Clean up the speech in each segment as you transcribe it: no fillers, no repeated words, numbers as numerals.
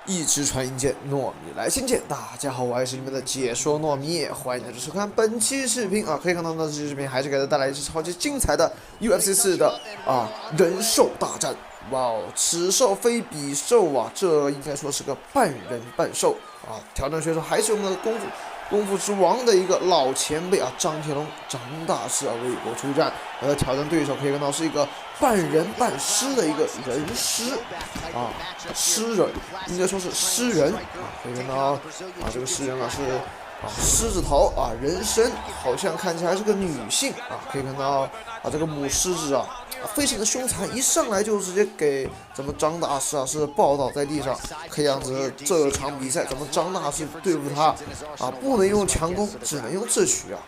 一直传音键，糯米来信件。大家好，我还是你们的解说糯米，欢迎大家收看本期视频啊！可以看到呢，这期视频还是给大家带来一支超级精彩的 UFC 的人兽大战。哇哦，此兽非彼兽啊，这应该说是个半人半兽啊！挑战选手还是我们的功夫之王的一个老前辈啊，张天龙张大师啊为国出战，挑战对手可以看到是一个半人半狮的一个人狮啊，狮人应该说是狮人啊，可以看到啊这个狮人啊是狮子头啊，人身好像看起来是个女性啊，可以看到这个母狮子啊非常的凶残，一上来就直接给咱们张大师是抱倒在地上，看样子这场比赛咱们张大师对付他不能用强攻，只能用智取啊。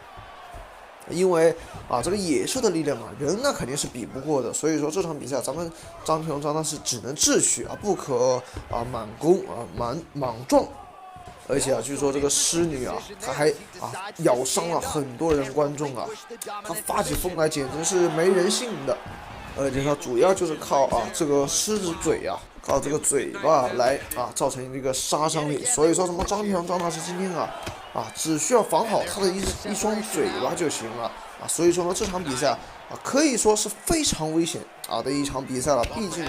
因为这个野兽的力量人那肯定是比不过的，所以说这场比赛咱们张天龙张大师只能智取不可满攻莽撞。而且据说这个狮女她还咬伤了很多人观众她发起疯来简直是没人性的，而且她主要就是靠这个狮子嘴靠这个嘴巴来造成一个杀伤力，所以说什么张天龙张大师今天只需要防好他的一双嘴巴就行了所以说呢这场比赛可以说是非常危险的一场比赛了，毕竟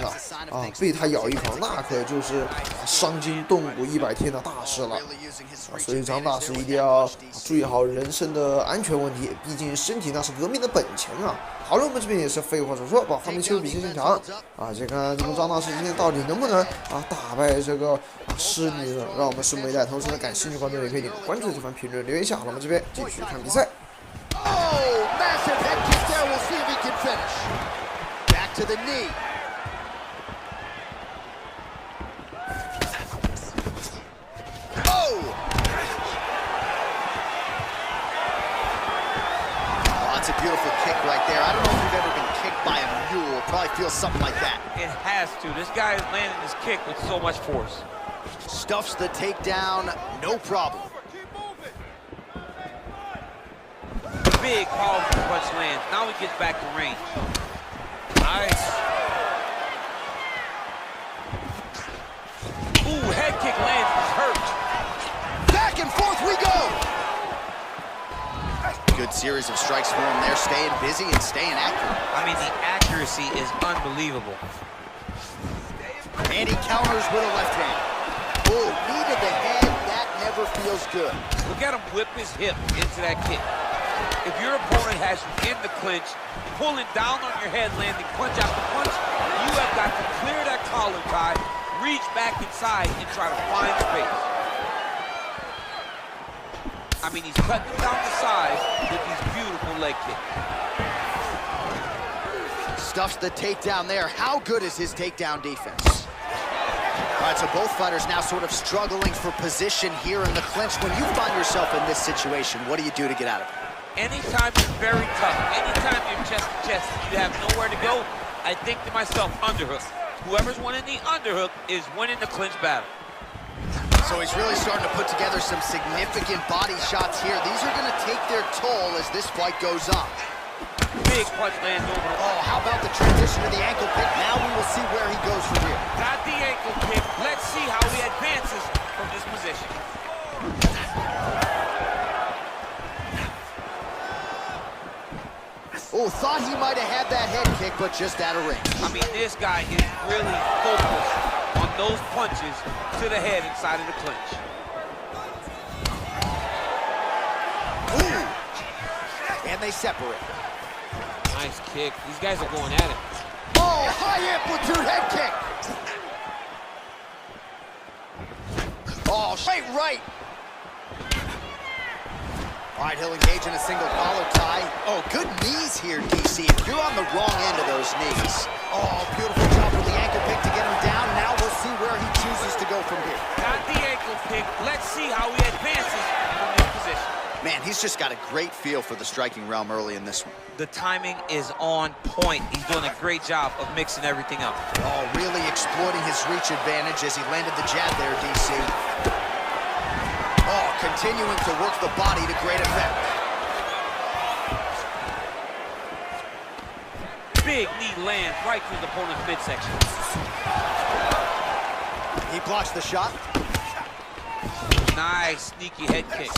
被他咬一口那可就是伤筋动骨100天的大事了所以张大师一定要注意好人身的安全问题，毕竟身体那是革命的本钱好了，我们这边也是废话少说，把画面切入比赛现场先看咱们张大师今天到底能不能打败这个狮女呢？让我们拭目以待。同时呢，感兴趣观众也可以点个关注，这番评论留言一下。好了，我们这边继续看比赛。Massive head kick there. We'll see if he can finish. Back to the knee. Oh, that's a beautiful kick right there. I don't know if you've ever been kicked by a mule. Probably feels something like that. It has to. This guy is landing his kick with so much force. Stuffs the takedown, no problem. Big, powerful punch lands. Now he gets back to range. Nice. Ooh, head kick lands. He's hurt. Back and forth we go. Good series of strikes for him there, staying busy and staying accurate. I mean, the accuracy is unbelievable. And he counters with a left hand. Oh, knee to the head. That never feels good. Look at him whip his hip into that kick. If your opponent has you in the clinch, pulling down on your head, landing punch after punch, you have got to clear that collar tie, reach back inside, and try to find space. I mean, he's cutting down the sides with these beautiful leg kicks. Stuffs the takedown there. How good is his takedown defense? All right, so both fighters now sort of struggling for position here in the clinch. When you find yourself in this situation, what do you do to get out of it? Anytime you're very tough, anytime you're chest to chest, you have nowhere to go, I think to myself, underhook. Whoever's winning the underhook is winning the clinch battle. So he's really starting to put together some significant body shots here. These are going to take their toll as this fight goes on. Big punch lands over. Oh, how about the transition to the ankle pick? Now we will see where he goes from here. Got the ankle pick. Let's see how he advances from this position. Oh, thought he might have had that head kick, but just out of range. I mean, this guy is really focused on those punches to the head inside of the clinch. Ooh. And they separate. Nice kick. These guys are going at it. Oh, high amplitude head kick. Oh, straight right. All right, he'll engage in a single collar tie. Oh, good knees here, DC. If you're on the wrong end of those knees. Oh, beautiful job with the ankle pick to get him down. Now we'll see where he chooses to go from here. Got the ankle pick. Let's see how he advances from this position. Man, he's just got a great feel for the striking realm early in this one. The timing is on point. He's doing a great job of mixing everything up. Oh, really exploiting his reach advantage as he landed the jab there, DC. Oh, continuing to work the body to great effect. Big knee lands right through the opponent's midsection. He blocks the shot. Nice, sneaky head kick.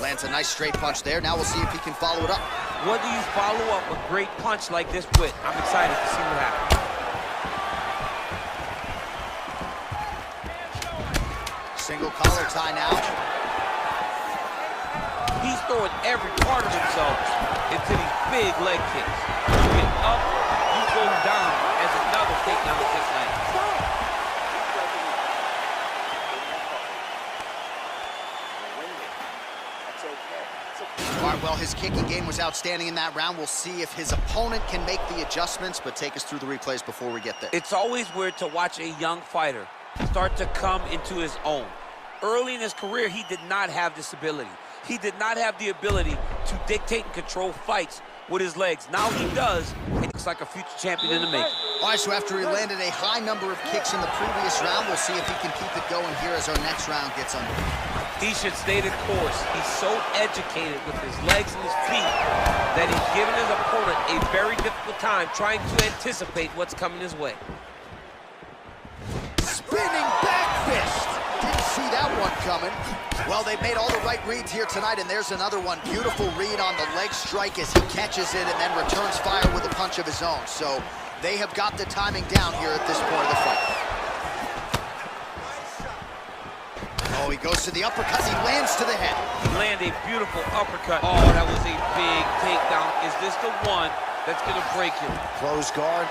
Lands a nice straight punch there. Now we'll see if he can follow it up. What do you follow up a great punch like this with? I'm excited to see what happens. Single collar tie now. He's throwing every part of himself into these big leg kicks. You get up, you go down as another takedown with this leg. All right, well, his kicking game was outstanding in that round. We'll see if his opponent can make the adjustments, but take us through the replays before we get there. It's always weird to watch a young fighter start to come into his own. Early in his career, he did not have this ability. He did not have the ability to dictate and control fights with his legs. Now he does. He looks like a future champion in the making. All right, so after he landed a high number of kicks in the previous round, we'll see if he can keep it going here as our next round gets underway. He should stay the course. He's so educated with his legs and his feet that he's given his opponent a very difficult time trying to anticipate what's coming his way. Spinning back fist. Didn't see that one coming. Well, they've made all the right reads here tonight, and there's another one. Beautiful read on the leg strike as he catches it and then returns fire with a punch of his own. So they have got the timing down here at this point of the fight. Oh, he goes to the uppercut. He lands to the head. He landed a beautiful uppercut. Oh, that was a big takedown. Is this the one that's going to break him? Close guard.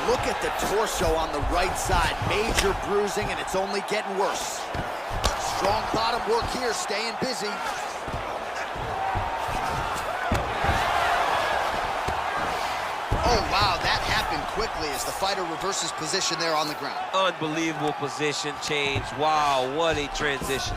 Look at the torso on the right side. Major bruising, and it's only getting worse. Strong bottom work here, staying busy. Oh, wow, that happened quickly as the fighter reverses position there on the ground. Unbelievable position change. Wow, what a transition.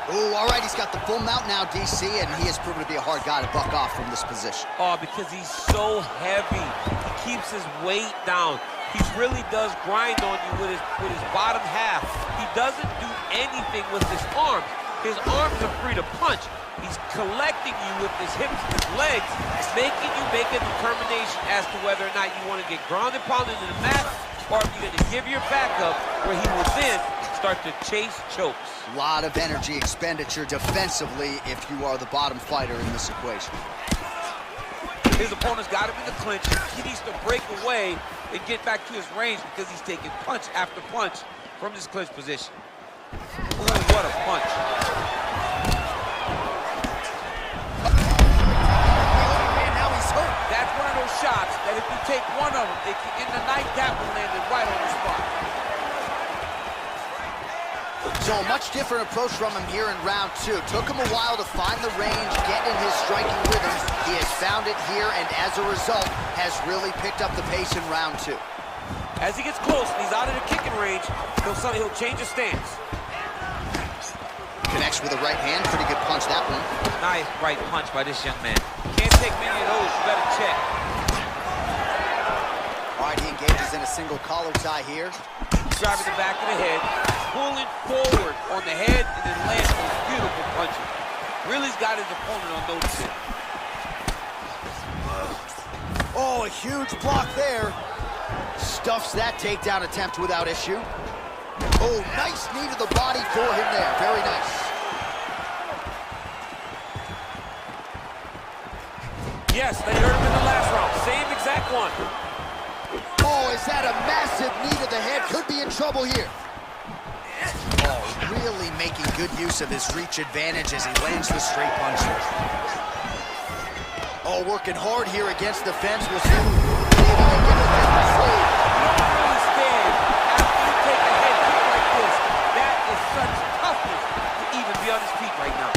Oh, all right, he's got the full mount now, DC, and he has proven to be a hard guy to buck off from this position. Oh, because he's so heavy. He keeps his weight down. He really does grind on you with his bottom half. He doesn't do anything with his arms. His arms are free to punch. He's collecting you with his hips and his legs, making you make a determination as to whether or not you want to get grounded, pounded to the mat, or if you're going to give your back up, where he will then start to chase chokes. A lot of energy expenditure defensively if you are the bottom fighter in this equation. His opponent's got him in the clinch. He needs to break away and get back to his range because he's taking punch after punch from this clinch position. Ooh, what a punch. Now he's hurt. That's one of those shots that if you take one of them, in the night, that one landed right on the spot. So a much different approach from him here in round two. Took him a while to find the range, get in his striking rhythm. He has found it here, and as a result, has really picked up the pace in round two. As he gets close and he's out of the kicking range, he'll change his stance. Connects with a right hand. Pretty good punch, that one. Nice right punch by this young man. Can't take many of those. You better check. All right, he engages in a single collar tie here. Driving the back of the head, pulling forward on the head, and then landing those beautiful punches. Really's got his opponent on notice. Oh, a huge block there. Stuffs that takedown attempt without issue. Oh, nice knee to the body for him there. Very nice. Yes, they hurt him in the last round. Same exact one. Oh, is that a massive knee to the head? Could be in trouble here. Oh, really making good use of his reach advantage as he lands the straight punches. Oh, working hard here against the fence. We'll see. You don't really stand after you take a head kick like this. That is such toughness to even be on his feet right now.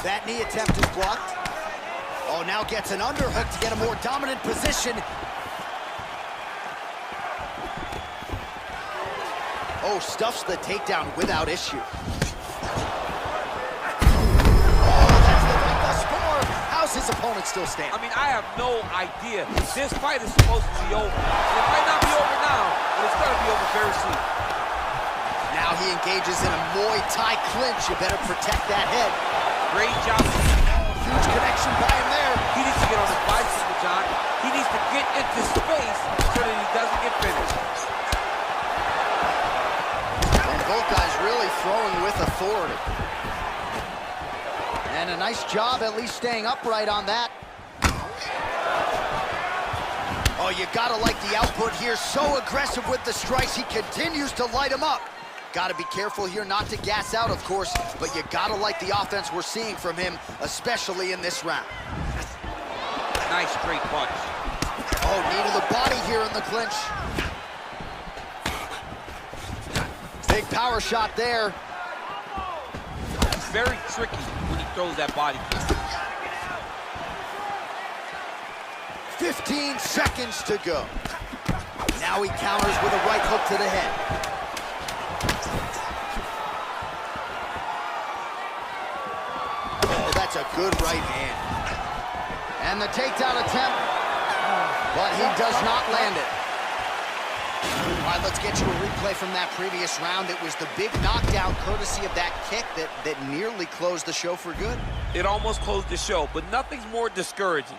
That knee attempt is blocked. Oh, now gets an underhook to get a more dominant position. Oh, stuffs the takedown without issue. How's his opponent still standing? I mean, I have no idea. This fight is supposed to be over. It might not be over now, but it's going to be over very soon. Now he engages in a Muay Thai clinch. You better protect that head. Great job. Huge connection by him there. He needs to get on his bicycle John. He needs to get into space so that he doesn't get finished. And both guys really throwing with authority. And a nice job at least staying upright on that. Oh, you gotta like the output here. So aggressive with the strikes. He continues to light him up. Gotta be careful here not to gas out, of course, but you gotta like the offense we're seeing from him, especially in this round. Nice straight punch. Oh, knee to the body here in the clinch. Big power shot there. It's very tricky when he throws that body kick. 15 seconds to go. Now he counters with a right hook to the head. Oh, that's a good right hand. And the takedown attempt, but he does not land it. All right, let's get you a replay from that previous round. It was the big knockdown courtesy of that kick that nearly closed the show for good. It almost closed the show, but nothing's more discouraging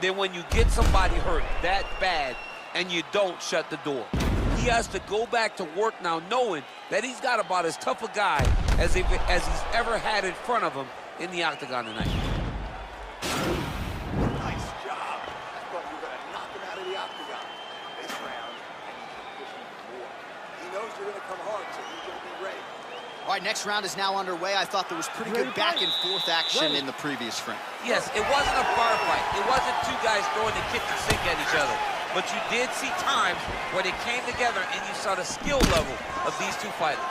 than when you get somebody hurt that bad and you don't shut the door. He has to go back to work now knowing that he's got about as tough a guy as he's ever had in front of him in the octagon tonight. Nice job. I thought you were going to knock him out of the octagon. This round, I need to push him more. He knows you're going to come hard, so he's going to be ready. All right, next round is now underway. I thought there was pretty good back and forth action in the previous frame. Yes, it wasn't a firefight. It wasn't two guys throwing the kitchen sink at each other. But you did see times where they came together and you saw the skill level of these two fighters.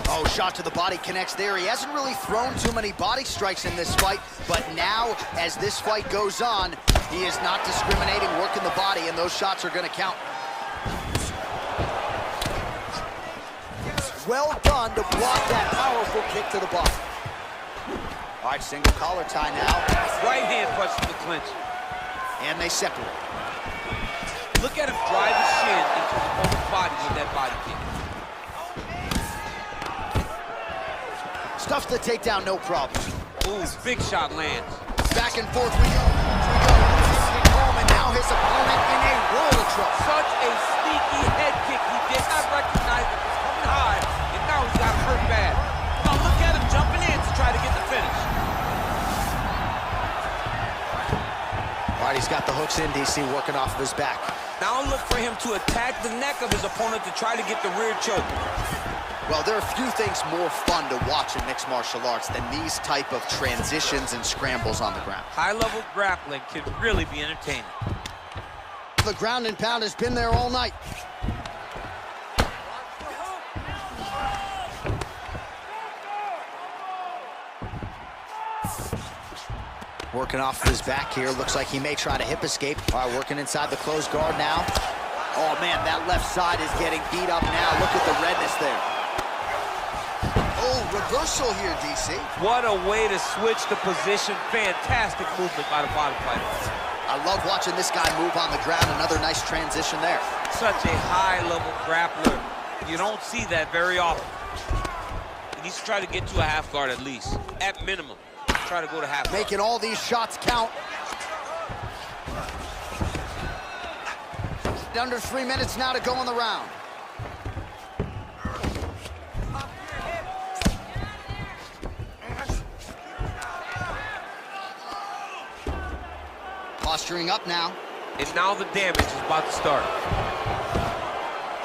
Oh, shot to the body connects there. He hasn't really thrown too many body strikes in this fight, but now, as this fight goes on, he is not discriminating, working the body, and those shots are going to count. Well done to block that powerful kick to the body. All right, single collar tie now. Right hand punch to the clinch. And they separate. Look at him drive his shin into his opponent's body with that body kick. Stuffs the takedown, no problem. Ooh, big shot lands. Back and forth we go. Taking home, and now his opponent in a world of trouble. Such a sneaky head kick. He did not recognize it was coming high, and now he's got him hurt bad. Now look at him jumping in to try to get the finish. All right, he's got the hooks in, DC, working off of his back. Now look for him to attack the neck of his opponent to try to get the rear choke. Well, there are few things more fun to watch in mixed martial arts than these type of transitions and scrambles on the ground. High-level grappling can really be entertaining. The ground and pound has been there all night. Working off of his back here. Looks like he may try to hip escape. All right, working inside the closed guard now. Oh, man, that left side is getting beat up now. Look at the redness there. Oh, reversal here, DC. What a way to switch the position. Fantastic movement by the bottom fighter. I love watching this guy move on the ground. Another nice transition there. Such a high-level grappler. You don't see that very often. He needs to try to get to a half guard at least. At minimum, try to go to half guard. Making all these shots count. Under 3 minutes now to go in the round. Posturing up now. And now the damage is about to start.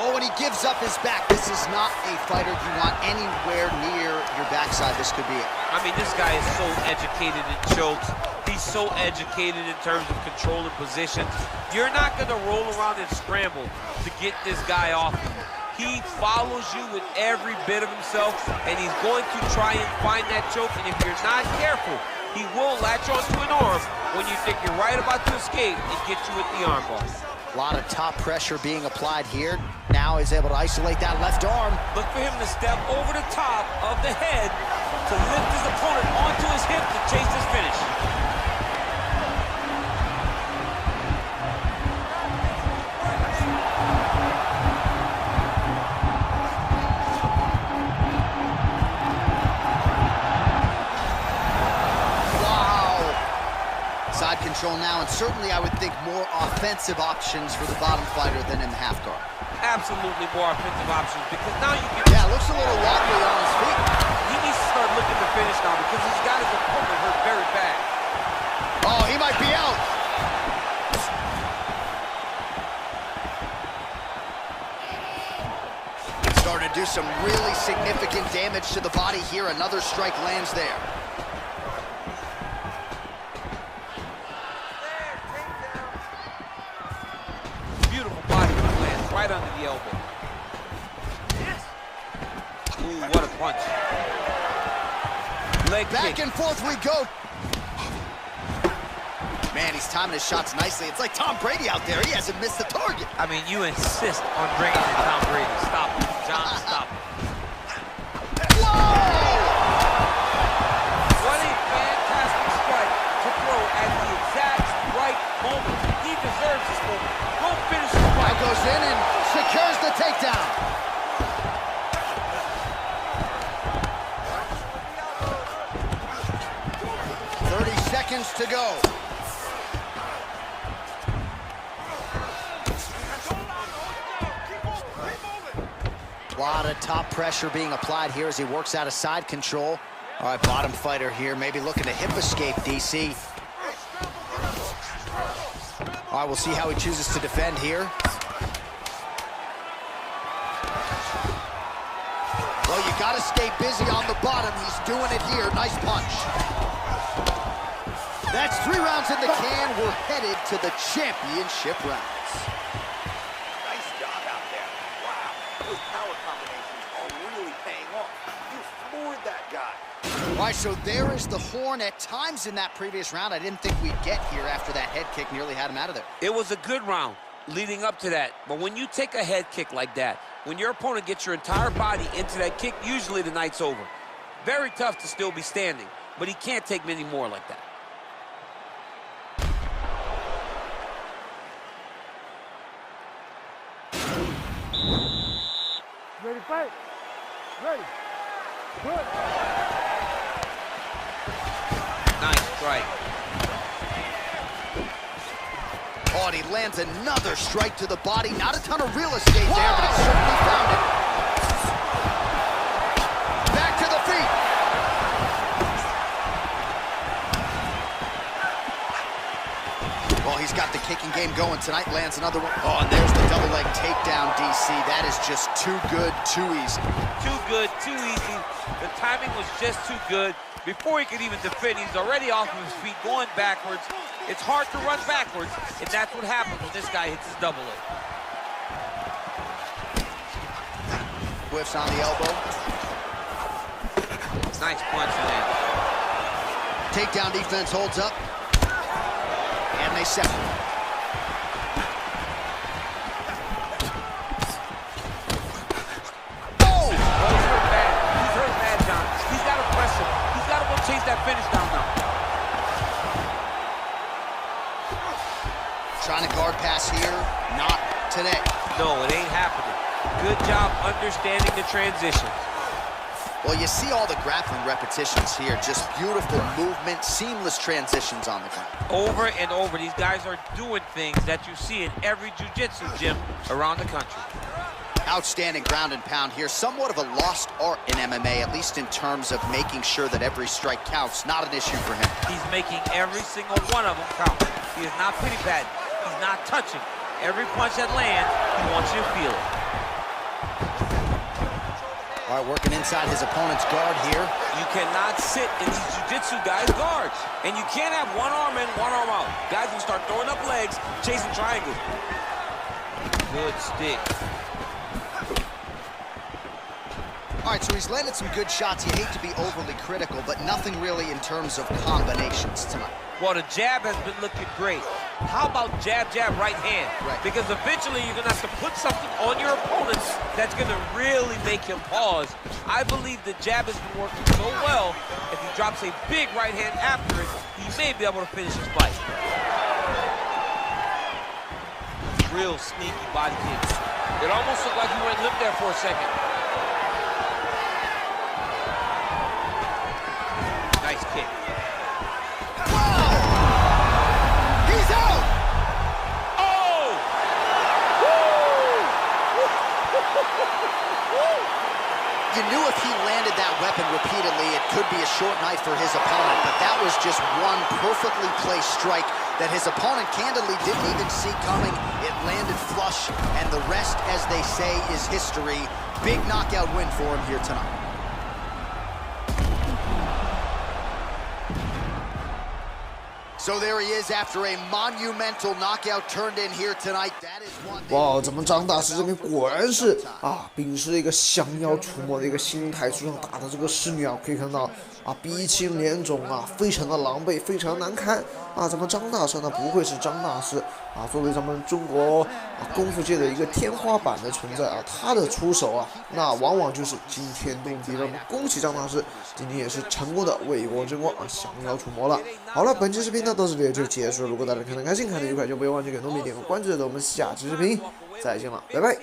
Oh, and he gives up his back. This is not a fighter you want anywhere near your backside. This could be it. I mean, this guy is so educated in chokes. He's so educated in terms of controlling positions. You're not going to roll around and scramble to get this guy off you. He follows you with every bit of himself, and he's going to try and find that choke. And if you're not careful, he will latch onto an arm when you think you're right about to escape and get you with the arm bar. A lot of top pressure being applied here. Now he's able to isolate that left arm. Look for him to step over the top of the head to lift his opponent onto his hip to chase his finish. control now, and certainly I would think more offensive options for the bottom fighter than in the half guard. Absolutely more offensive options, because now you can... Yeah, looks a little wobbly on his feet. He needs to start looking to finish now, because he's got his opponent hurt very bad. Oh, he might be out. Starting to do some really significant damage to the body here. Another strike lands there. Beautiful body lands right under the elbow. Ooh, what a punch. Leg Back kick. and forth we go. Man, he's timing his shots nicely. It's like Tom Brady out there. He hasn't missed the target. I mean, you insist on bringing in Tom Brady. Stop it. John, stop it. Whoa! What a fantastic strike to throw at the exact right moment. He deserves this moment. Go finish the fight. Now goes in and secures the takedown. Seconds to go. A lot of top pressure being applied here as he works out of side control. All right, bottom fighter here, maybe looking to hip escape, DC. All right, we'll see how he chooses to defend here. Well, you got to stay busy on the bottom. He's doing it here. Nice punch. That's 3 rounds in the can. We're headed to the championship rounds. Nice job out there. Wow. Those power combinations are really paying off. You floored that guy. All right, so there is the horn. At times in that previous round, I didn't think we'd get here after that head kick nearly had him out of there. It was a good round leading up to that. But when you take a head kick like that, when your opponent gets your entire body into that kick, usually the night's over. Very tough to still be standing, but he can't take many more like that. Ready, fight. Ready. Good. Nice strike. Oh, and he lands another strike to the body. Not a ton of real estate there, but he certainly found it. Back to the feet. Well, he's got the kicking game going tonight. Lands another one. Oh, and there's the double leg takedown, DC. That is just too good, too easy. Too good, too easy. The timing was just too good. Before he could even defend, he's already off of his feet, going backwards. It's hard to run backwards, and that's what happens when this guy hits his double leg. Whiffs on the elbow. Nice punch there. Takedown defense holds up. And they separate. Oh! He's hurt bad. He's hurt bad, John. He's got to press him. He's got to go chase that finish down now. Trying to guard pass here. Not today. No, it ain't happening. Good job understanding the transition. Well, you see all the grappling repetitions here. Just beautiful movement, seamless transitions on the ground. Over and over, these guys are doing things that you see in every jiu-jitsu gym around the country. Outstanding ground and pound here. Somewhat of a lost art in MMA, at least in terms of making sure that every strike counts. Not an issue for him. He's making every single one of them count. He is not pity patting. He's not touching. Every punch that lands, he wants you to feel it. All right, working inside his opponent's guard here. You cannot sit in these jiu-jitsu guys' guards. And you can't have one arm in, one arm out. Guys will start throwing up legs, chasing triangles. Good stick. All right, so he's landed some good shots. You hate to be overly critical, but nothing really in terms of combinations tonight. Well, the jab has been looking great. How about jab, jab, right hand? Right. Because eventually you're going to have to put something on your opponent that's going to really make him pause. I believe the jab has been working so well, if he drops a big right hand after it, he may be able to finish his fight. Real sneaky body kick. It almost looked like he went limp there for a second. Nice kick. You knew if he landed that weapon repeatedly, it could be a short night for his opponent, but that was just one perfectly placed strike that his opponent candidly didn't even see coming. It landed flush, and the rest, as they say, is history. Big knockout win for him here tonight. So there he is after a monumental knockout turned in here tonight. That is one. 哇，咱们张大师这边果然是秉持了一个降妖除魔的一个心态出场打的这个侍女可以看到鼻青脸肿非常的狼狈，非常难看咱们张大师呢不愧是张大师作为咱们中国功夫界的一个天花板的存在他的出手那往往就是惊天动地。让我们恭喜张大师，今天也是成功的为国争光降妖除魔了。好了，本期视频呢到这里就结束了。如果大家看得开心，看得愉快，就不要忘记给糯米点个关注的。我们下期视频再见了，拜拜。